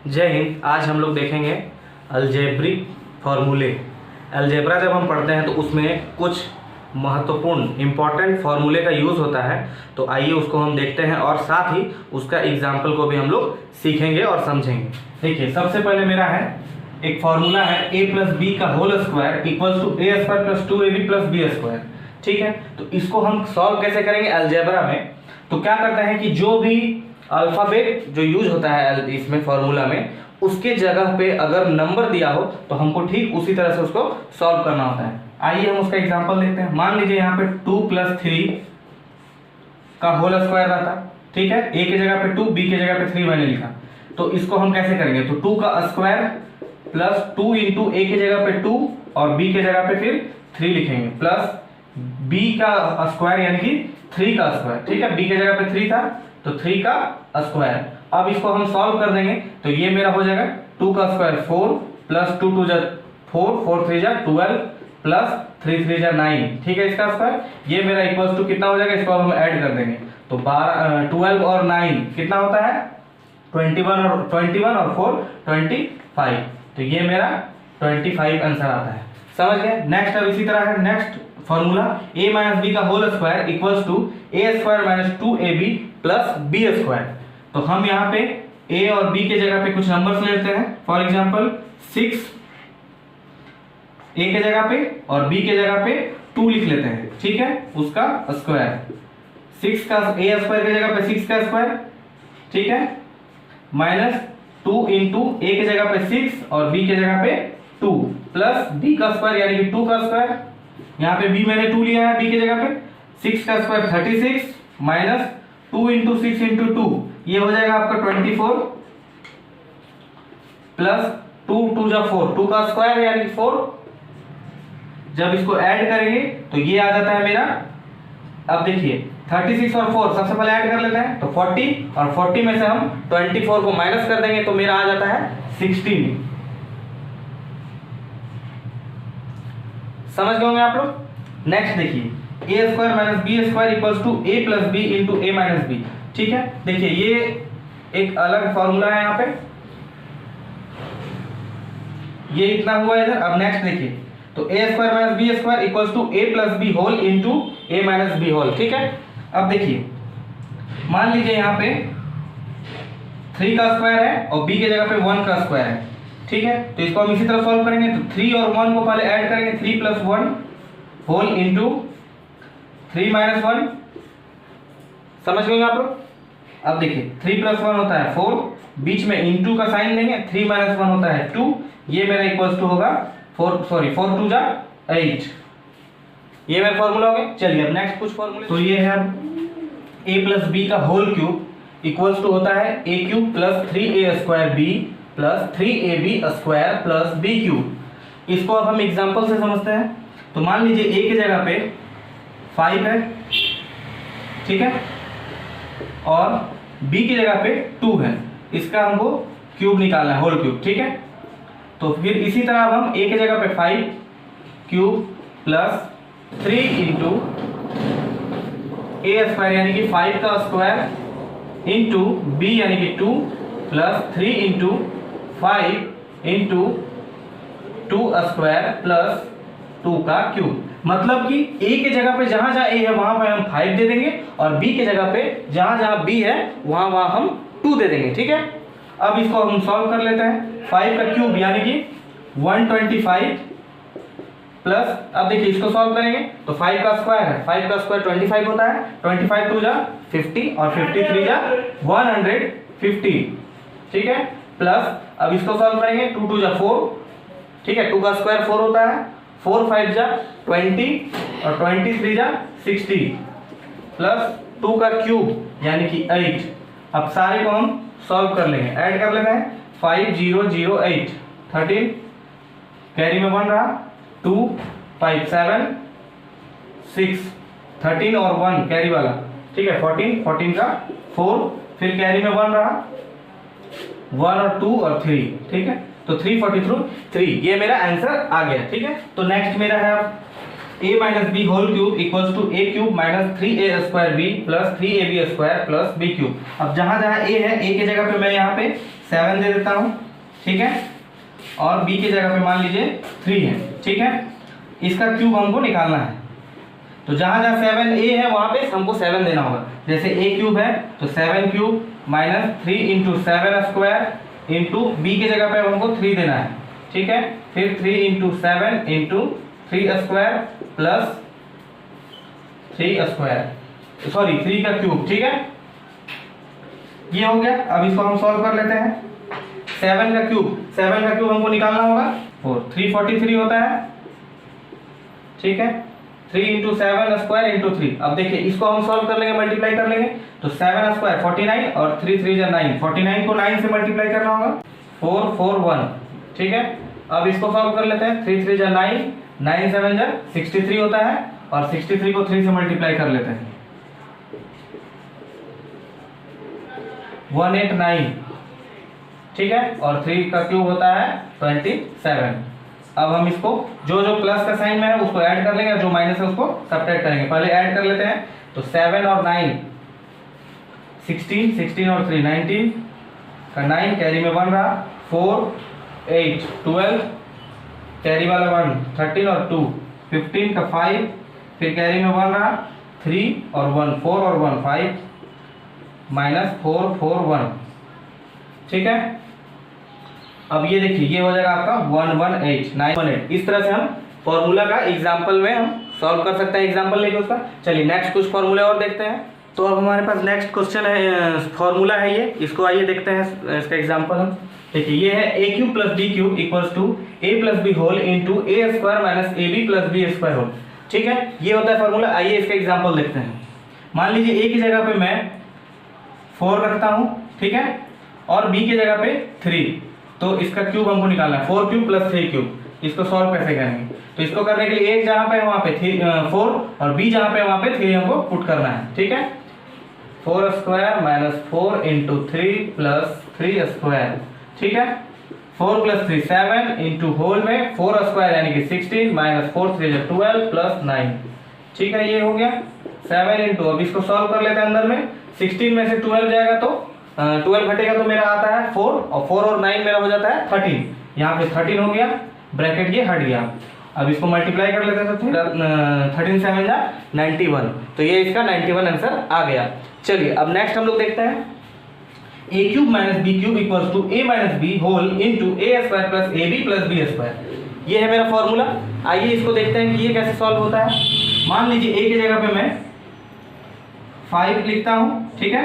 जय हिंद। आज हम लोग देखेंगे अलजेब्रिक फार्मूले। अलजेब्रा जब हम पढ़ते हैं तो उसमें कुछ महत्वपूर्ण इम्पॉर्टेंट फार्मूले का यूज़ होता है, तो आइए उसको हम देखते हैं और साथ ही उसका एग्जाम्पल को भी हम लोग सीखेंगे और समझेंगे। देखिए, सबसे पहले मेरा है एक फार्मूला है a प्लस बी का whole square equals to A square plus 2ab plus B square. ठीक है, तो इसको हम सॉल्व कैसे करेंगे अलजेब्रा में। तो क्या करते हैं कि जो भी अल्फ़ाबेट जो यूज होता है इसमें फार्मूला में, उसके जगह पे अगर नंबर दिया हो तो हमको ठीक उसी तरह से उसको सॉल्व करना होता है। आइए हम उसका एग्जांपल देखते हैं। मान लीजिए यहाँ पे 2 + 3 का होल स्क्वायर रहता, ठीक है। ए की जगह पे 2, बी की जगह पे 3 मैंने लिखा। तो इसको हम कैसे करेंगे, तो 2 का स्क्वायर प्लस 2 इंटू ए की जगह पे 2 और बी की जगह पे फिर 3 लिखेंगे, प्लस बी का स्क्वायर यानी कि 3 का स्क्वायर। ठीक है, बी की जगह पे 3 था तो 3 का स्क्वायर। अब इसको हम सॉल्व कर देंगे तो ये मेरा हो जाएगा 2 का स्क्वायर 4 प्लस 2 2 जा 4 4 3 जा 12 प्लस 3 3 जा 9। ठीक है, इसका स्क्वायर ये मेरा इक्वल्स टू कितना हो जाएगा, इसको अब हम ऐड कर देंगे तो 12 और 9 कितना होता है 21 और 4 25। तो ये मेरा 25 आंसर आता है। समझ गए। नेक्स्ट अब इसी तरह है next formula a minus b का whole square equals to A square minus 2ab plus B square. तो हम यहाँ पे a और b के जगह पे कुछ नंबर्स लेते हैं। फॉर एग्जांपल 6 a के जगह पे और b के जगह पे 2 लिख लेते हैं। ठीक है, उसका स्क्वायर 6 का a स्क्वायर की जगह पे 6 का स्क्वायर, ठीक है, माइनस 2 इंटू a की जगह पे 6 और b की जगह पे 2 प्लस b का स्क्वायर यानी कि 2 का स्क्वायर। यहाँ पे b मैंने 2 लिया है b की जगह पे, 6 का स्क्वायर 36 माइनस 2 इंटू 6 इंटू 2, ये हो जाएगा आपका 24 प्लस 2 2 जा 4, 2 का स्क्वायर यानी कि 4। जब इसको ऐड करेंगे तो ये आ जाता है मेरा, अब देखिए 36 और 4 सबसे पहले ऐड कर लेते हैं तो 40 और 40 में से हम 24 को माइनस कर देंगे तो मेरा आ जाता है 16। समझ गए होंगे आप लोग। नेक्स्ट देखिए a square minus B square equals to a plus B into A minus B. ठीक है, देखिए ये एक अलग फॉर्मूला है यहाँ पे, ये इतना हुआ इधर। अब नेक्स्ट देखिए तो a square minus B square equals to a plus B whole into A minus B whole. ठीक है, अब देखिए मान लीजिए यहाँ पे 3 का स्क्वायर है और b की जगह पे 1 का स्क्वायर है। ठीक है, तो इसको हम इसी तरह सॉल्व करेंगे तो 3 और 1 को पहले ऐड करेंगे, 3 प्लस 1 होल इंटू 3 माइनस 1। समझ गए आप लोग। अब देखिए 3 प्लस 1 होता है 4, बीच में इंटू का साइन देंगे, 3 माइनस 1 होता है 2, ये मेरा इक्वल्स टू होगा 4 2 जा 8। ये मेरा फॉर्मूला हो गया। चलिए अब नेक्स्ट कुछ फॉर्मूले। तो ये है a प्लस बी का होल क्यूब इक्वल्स टू होता है a cube plus 3a square b plus 3ab square plus b cube. इसको अब हम एग्जांपल से समझते हैं। तो मान लीजिए a की जगह पे 5 है, ठीक है, और b की जगह पे 2 है, इसका हमको क्यूब निकालना है, होल क्यूब। ठीक है, तो फिर इसी तरह अब हम a की जगह पे 5 cube plus 3 into a square यानी कि 5 का स्क्वायर इंटू b यानी कि 2 plus 3 into 5 into 2 square plus 2 का क्यूब। मतलब कि a की जगह पे जहां जहां a है वहां पे हम 5 दे देंगे और b की जगह पे जहां जहां b है वहां वहां हम 2 दे देंगे। ठीक है, अब इसको हम सॉल्व कर लेते हैं। 5 का क्यूब यानी कि 125 प्लस, अब देखिए इसको सॉल्व करेंगे तो 5 का स्क्वायर है, 5 का स्क्वायर 25 होता है, 25 2 जा 50 और 50 3 जा 150। ठीक है, प्लस अब इसको सॉल्व करेंगे 2 2 जा 4, ठीक है, 2 का स्क्वायर 4 होता है, 4 5 जा 20 और 20 3 जा 60 प्लस 2 का क्यूब यानी कि 8। अब सारे को हम सॉल्व कर लेंगे, ऐड कर लेते हैं। 5 0 0 8 13, कैरी में 1 रहा, 2 5 7 6 13 और 1 कैरी वाला, ठीक है, 14 14 का 4, फिर कैरी में 1 रहा, 1 और 2 और 3। ठीक है, तो 343, ये मेरा आंसर आ गया। ठीक है, तो नेक्स्ट मेरा है a minus B whole cube equals to a cube minus 3a square b plus 3ab square plus b cube. अब जहां जहां a है, a की जगह पे मैं यहाँ पे 7 दे देता हूँ, ठीक है, और b की जगह पे मान लीजिए 3 है, ठीक है। इसका क्यूब हमको निकालना है, तो जहाँ जहाँ 7a है वहाँ पे हमको 7 देना होगा। जैसे a क्यूब है तो 7 cube minus 3 into 7 square into B की जगह पे हमको 3 देना है, ठीक है। फिर 3 into 7 into 3 square plus 3 square, sorry 3 का क्यूब, ठीक है। ये हो गया। अब इसको हम सॉल्व कर लेते हैं। 7 का क्यूब हमको निकालना होगा, 343 होता है, ठीक है। 3 इंटू 7 स्क्वायर इंटू 3। अब देखिए इसको हम सॉल्व कर लेंगे, मल्टीप्लाई कर लेंगे, तो 7 स्क्वायर 49 और 3 3 जा 9, 49 को 9 से मल्टीप्लाई करना होगा, 441, ठीक है। अब इसको सॉल्व कर लेते हैं, 3 3 जा 9, 9 7 जा 63 होता है, और 63 को 3 से मल्टीप्लाई कर लेते हैं, 189, ठीक है, और 3 का क्यूब होता है 27। अब हम इसको जो जो प्लस का साइन में है उसको ऐड कर लेंगे, जो माइनस है उसको सब्ट्रैक्ट करेंगे। पहले ऐड कर लेते हैं, तो 7 और 9 16, 16 और 3 19 का 9 कैरी में 1 रहा, 4 8 12 कैरी वाला 1 13 और 2 15 का 5, फिर कैरी में 1 रहा, 3 और 1 4 और 1 5 माइनस 4 4 1, ठीक है। अब ये देखिए ये हो जाएगा आपका 118 918। इस तरह से हम फॉर्मूला का एग्जाम्पल में हम सॉल्व कर सकते हैं, एग्जाम्पल लेके उसका। चलिए नेक्स्ट कुछ फॉर्मूले और देखते हैं। तो अब हमारे पास नेक्स्ट क्वेश्चन है, फॉर्मूला है ये, इसको आइए देखते हैं इसका एग्जाम्पल हम। देखिए ये है a cube plus b cube equals to a plus B whole into A square minus A B plus B square whole, ठीक है। ये होता है फॉर्मूला। आइए इसका एग्जाम्पल देखते हैं। मान लीजिए a की जगह पे मैं 4 रखता हूँ, ठीक है, और b की जगह पे 3, तो इसका क्यूब हमको निकालना है, 4 क्यूब प्लस 3 क्यूब। इसको सॉल्व कैसे करेंगे, तो इसको करने के लिए एक जहाँ पे वहाँ पे 4 और b जहाँ पे वहाँ पे 3 हमको पुट करना है, ठीक है। 4 square minus 4 into 3 plus 3 square, ठीक है। 4 प्लस 3 7 इंटू होल में 4 स्क्वायर यानी कि 16 माइनस 4 3 12 प्लस 9, ठीक है। ये हो गया 7 इंटू, अब इसको सॉल्व कर लेते हैं। अंदर में 16 में से 12 जाएगा तो 12 घटेगा तो मेरा आता है 4, और 4 और 9 मेरा हो जाता है 13। यहाँ पे 13 हो गया, ब्रैकेट ये हट गया। अब इसको मल्टीप्लाई कर लेते हैं, तो 13 7 जा 91, तो ये इसका 91 आंसर आ गया। चलिए अब नेक्स्ट हम लोग देखते हैं, a cube minus B cube equals to a minus B whole into A square plus A B plus B square. ये है मेरा फॉर्मूला। आइए इसको देखते हैं कि ये कैसे सॉल्व होता है। मान लीजिए a की जगह पे मैं 5 लिखता हूँ, ठीक है,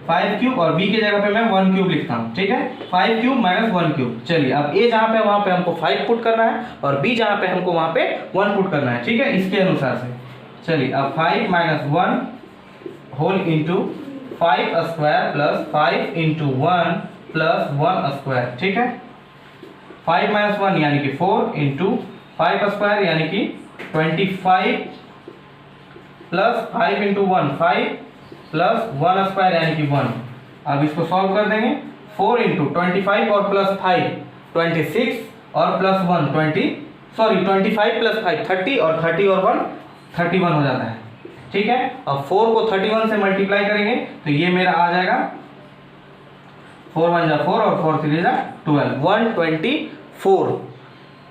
5 क्यूब, और b की जगह पे मैं 1 क्यूब लिखता हूँ, ठीक है। 5 क्यूब माइनस 1 क्यूब। चलिए अब a जहाँ पे वहाँ पे हमको 5 पुट करना है, और b जहाँ पे हमको वहाँ पे 1 पुट करना है, ठीक है, इसके अनुसार से। चलिए अब 5 minus 1 whole into 5 square plus 5 into 1 plus 1 square, ठीक है। 5 माइनस 1 यानी कि 4 इंटू 5 स्क्वायर यानी कि 25 प्लस 5 इंटू 1 5 प्लस 1 स्क्वायर यानी कि 1। अब इसको सॉल्व कर देंगे। 4 इंटू 25 और प्लस 5 26 और प्लस 1 25 प्लस 5 30, और 30 और 1 31 हो जाता है, ठीक है। अब 4 को 31 से मल्टीप्लाई करेंगे तो ये मेरा आ जाएगा 4 1 जा 4 और 4 3 जा 12 124।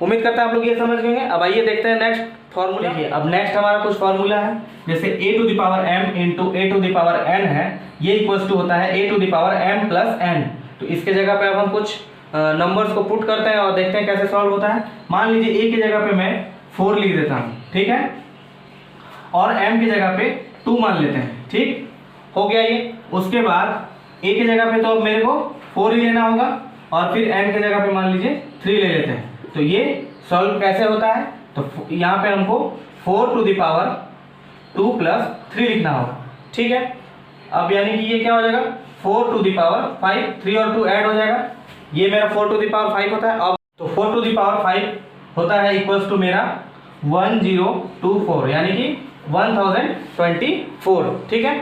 उम्मीद करता है आप लोग ये समझ गए। अब आइए देखते हैं नेक्स्ट फॉर्मूला। देखिए अब नेक्स्ट हमारा कुछ फॉर्मूला है, जैसे a to the power m into a to the power n है, ये इक्वल्स टू होता है a to the power m plus n। तो इसके जगह पे अब हम कुछ नंबर्स को पुट करते हैं और देखते हैं कैसे सॉल्व होता है। मान लीजिए a की जगह पे मैं 4 लिख देता हूँ, ठीक है, और m की जगह पे 2 मान लेते हैं, ठीक हो गया ये। उसके बाद a की जगह पे तो अब मेरे को 4 ही लेना होगा, और फिर n की जगह पे मान लीजिए 3 ले लेते हैं। तो ये सॉल्व कैसे होता है, तो यहाँ पे हमको 4 टू द पावर 2 प्लस 3 लिखना होगा, ठीक है। अब यानी कि ये क्या हो जाएगा 4 टू द पावर 5, 3 और 2 ऐड हो जाएगा, ये मेरा 4 टू द पावर 5 होता है। अब तो 4 टू द पावर 5 होता है इक्वल्स टू मेरा 1024 यानी कि 1024, ठीक है।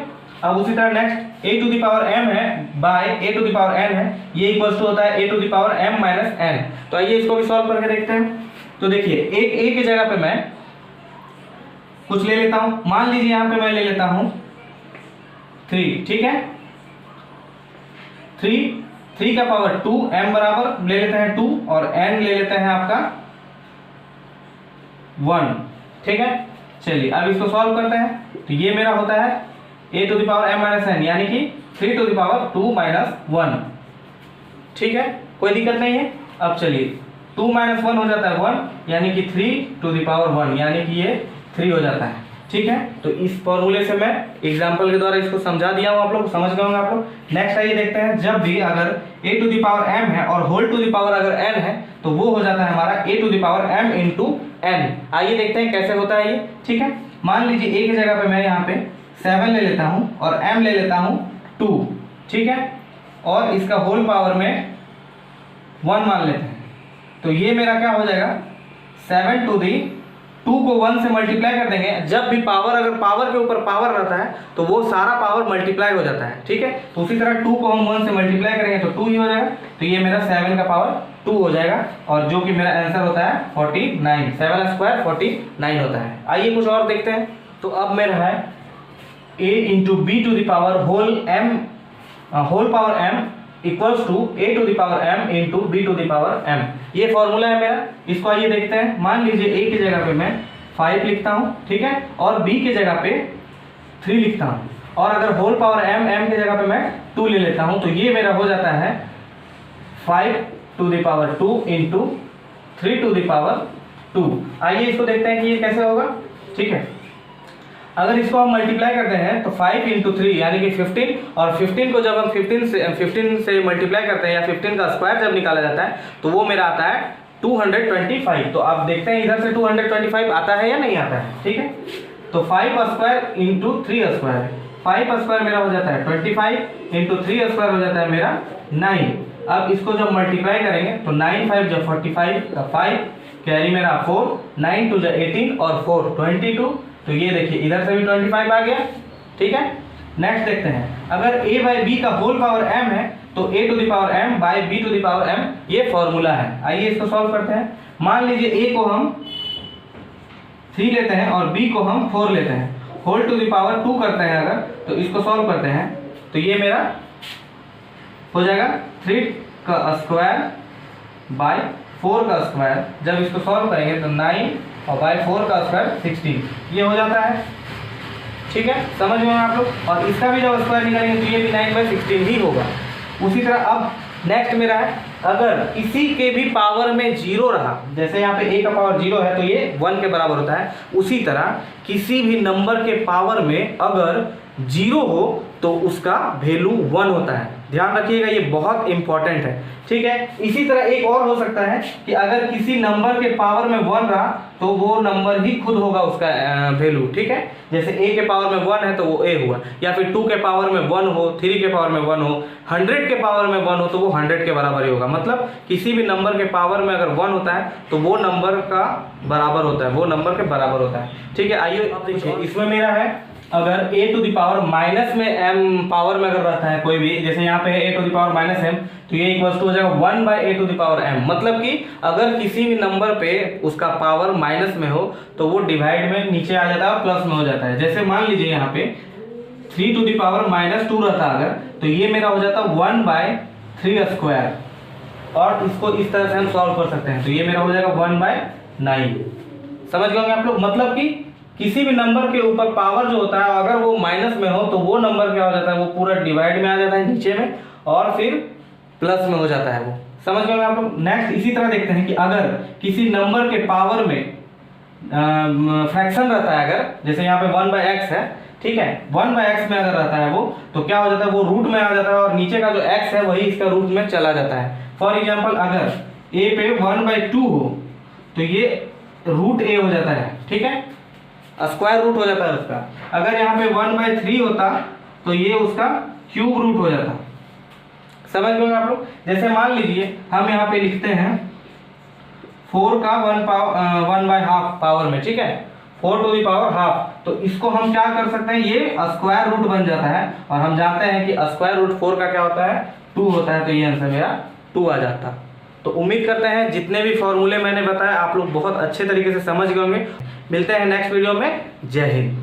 अब उसी तरह next a to the power m है by a to the power n है, ये इक्वल्स टू होता है a to the power m minus n। तो आइए इसको भी सॉल्व करके देखते हैं। तो देखिए एक a की जगह पे मैं कुछ ले लेता हूं, मान लीजिए यहाँ पे मैं ले लेता हूं 3, ठीक है। 3 3 का पावर 2, m बराबर ले लेते हैं 2 और n ले लेते हैं आपका 1। ठीक है, चलिए अब इसको सॉल्व करते हैं। तो ये मेरा होता है a to the power m minus n यानी कि 3 टू द पावर 2 माइनस 1। ठीक है, कोई दिक्कत नहीं है। अब चलिए 2 माइनस 1 हो जाता है 1 यानी कि 3 टू द पावर 1 यानी कि ये 3 हो जाता है। ठीक है, तो इस फॉर्मूले से मैं एग्जांपल के द्वारा इसको समझा दिया हूं, आप लोग समझ गए होंगे आप लोग। नेक्स्ट आइए देखते हैं, जब भी अगर a to the power m है और होल टू द पावर अगर n है तो वो हो जाता है हमारा a to the power m into n। आइए देखते हैं कैसे होता है ये। ठीक है, मान लीजिए a की जगह पे मैं यहाँ पे 7 ले लेता हूँ और m ले लेता हूँ 2। ठीक है, और इसका होल पावर में 1 मान लेते हैं, तो ये मेरा क्या हो जाएगा 7 टू दी 2 को 1 से मल्टीप्लाई कर देंगे। जब भी पावर अगर पावर के ऊपर पावर रहता है तो वो सारा पावर मल्टीप्लाई हो जाता है। ठीक है, तो उसी तरह 2 को हम 1 से मल्टीप्लाई करेंगे तो 2 ही हो जाएगा। तो ये मेरा 7 का पावर 2 हो जाएगा और जो कि मेरा आंसर होता है 49। 7 स्क्वायर 49 होता है। आइए कुछ और देखते हैं। तो अब मेरा है a into B to the power whole power m equals to a to the power m into B to the power m। ये फॉर्मूला है मेरा। इसको आइए देखते हैं। मान लीजिए a की जगह पे मैं 5 लिखता हूँ, ठीक है, और b की जगह पे 3 लिखता हूँ, और अगर होल पावर m की जगह पे मैं 2 ले लेता हूँ, तो ये मेरा हो जाता है 5 to the power 2 into 3 to the power 2। आइए इसको देखते हैं कि ये कैसे होगा। ठीक है, अगर इसको हम मल्टीप्लाई करते हैं तो 5 इंटू 3 यानी कि 15, और 15 को जब हम 15 से मल्टीप्लाई करते हैं या 15 का स्क्वायर जब निकाला जाता है तो वो मेरा आता है 225। तो आप देखते हैं इधर से 225 आता है या नहीं आता है। ठीक है, तो 5 स्क्वायर इंटू 3 स्क्वायर, 5 स्क्वायर मेरा हो जाता है 25 इंटू 3 स्क्वायर हो जाता है मेरा 9। अब इसको जब मल्टीप्लाई करेंगे तो 9 5 जब 45 का 5 कैरी मेरा 4, 9 2 जब 18 और 4 22। तो ये देखिए इधर से भी 25 आ गया। ठीक है, नेक्स्ट देखते हैं, अगर a बाई बी का होल पावर m है तो a to the power m by b to the power m ये फॉर्मूला है। आइए इसको सॉल्व करते हैं। मान लीजिए a को हम 3 लेते हैं और b को हम 4 लेते हैं, होल टू द पावर 2 करते हैं अगर, तो इसको सॉल्व करते हैं तो ये मेरा हो जाएगा 3 का स्क्वायर बाई 4 का स्क्वायर। जब इसको सॉल्व करेंगे तो 9 और बाई 4 का स्क्वायर 16 ये हो जाता है। ठीक है, समझ में आप लोग। और इसका भी जब स्क्वायर निकालेंगे तो ये भी 9 बाई 16 ही होगा। उसी तरह अब नेक्स्ट मेरा है, अगर किसी के भी पावर में 0 रहा, जैसे यहाँ पे a का पावर 0 है तो ये 1 के बराबर होता है, उसी तरह किसी भी नंबर के पावर में अगर 0 हो तो उसका वैल्यू 1 होता है। ध्यान रखिएगा, ये बहुत इंपॉर्टेंट है। ठीक है, इसी तरह एक और हो सकता है कि अगर किसी नंबर के पावर में 1 रहा तो वो नंबर ही खुद होगा उसका वैल्यू। ठीक है, जैसे a के पावर में 1 है तो वो a हुआ, या फिर 2 के पावर में 1 हो, 3 के पावर में 1 हो, 100 के पावर में 1 हो तो वो 100 के बराबर ही होगा। मतलब किसी भी नंबर के पावर में अगर 1 होता है तो वो नंबर का बराबर होता है, वो नंबर के बराबर होता है। ठीक है, आइए अब देखिए, इसमें मेरा है अगर a to the power minus में m पावर में अगर रहता है कोई भी, जैसे यहाँ पे है a to the power minus m, तो ये इक्वल्स टू हो जाएगा 1 by a to the power m। मतलब कि अगर किसी भी नंबर पे उसका पावर माइनस में हो तो वो डिवाइड में नीचे आ जाता है और प्लस में हो जाता है। जैसे मान लीजिए यहाँ पे 3 टू द पावर माइनस 2 रहता अगर, तो ये मेरा हो जाता 1 बाई 3 स्क्वायर, और इसको इस तरह से हम सॉल्व कर सकते हैं तो ये मेरा हो जाएगा 1 बाई 9। समझ गए आप लोग। मतलब कि किसी भी नंबर के ऊपर पावर जो होता है अगर वो माइनस में हो तो वो नंबर क्या हो जाता है, वो पूरा डिवाइड में आ जाता है नीचे में, और फिर प्लस में हो जाता है वो। समझ गए आप लोग। नेक्स्ट इसी तरह देखते हैं कि अगर किसी नंबर के पावर में फ्रैक्शन रहता है, अगर जैसे यहाँ पे 1 बाई एक्स है, ठीक है, 1 बाई एक्स में अगर रहता है वो, तो क्या हो जाता है, वो रूट में आ जाता है और नीचे का जो एक्स है वही इसका रूट में चला जाता है। फॉर एग्जाम्पल अगर a पे 1 बाई 2 हो तो ये रूट a हो जाता है। ठीक है, स्क्वायर रूट हो जाता है उसका। अगर यहाँ पे 1 बाई 3 होता तो ये उसका क्यूब रूट हो जाता। समझ गए आप लोग। जैसे मान लीजिए हम यहाँ पे लिखते हैं 4 का 1 बाई हाफ पावर में, ठीक है, 4 टू द पावर हाफ, तो इसको हम क्या कर सकते हैं, ये स्क्वायर रूट बन जाता है, और हम जानते हैं कि स्क्वायर रूट 4 का क्या होता है, 2 होता है, तो ये आंसर मेरा 2 आ जाता। तो उम्मीद करते हैं जितने भी फॉर्मूले मैंने बताया आप लोग बहुत अच्छे तरीके से समझ गए होंगे। मिलते हैं नेक्स्ट वीडियो में। जय हिंद।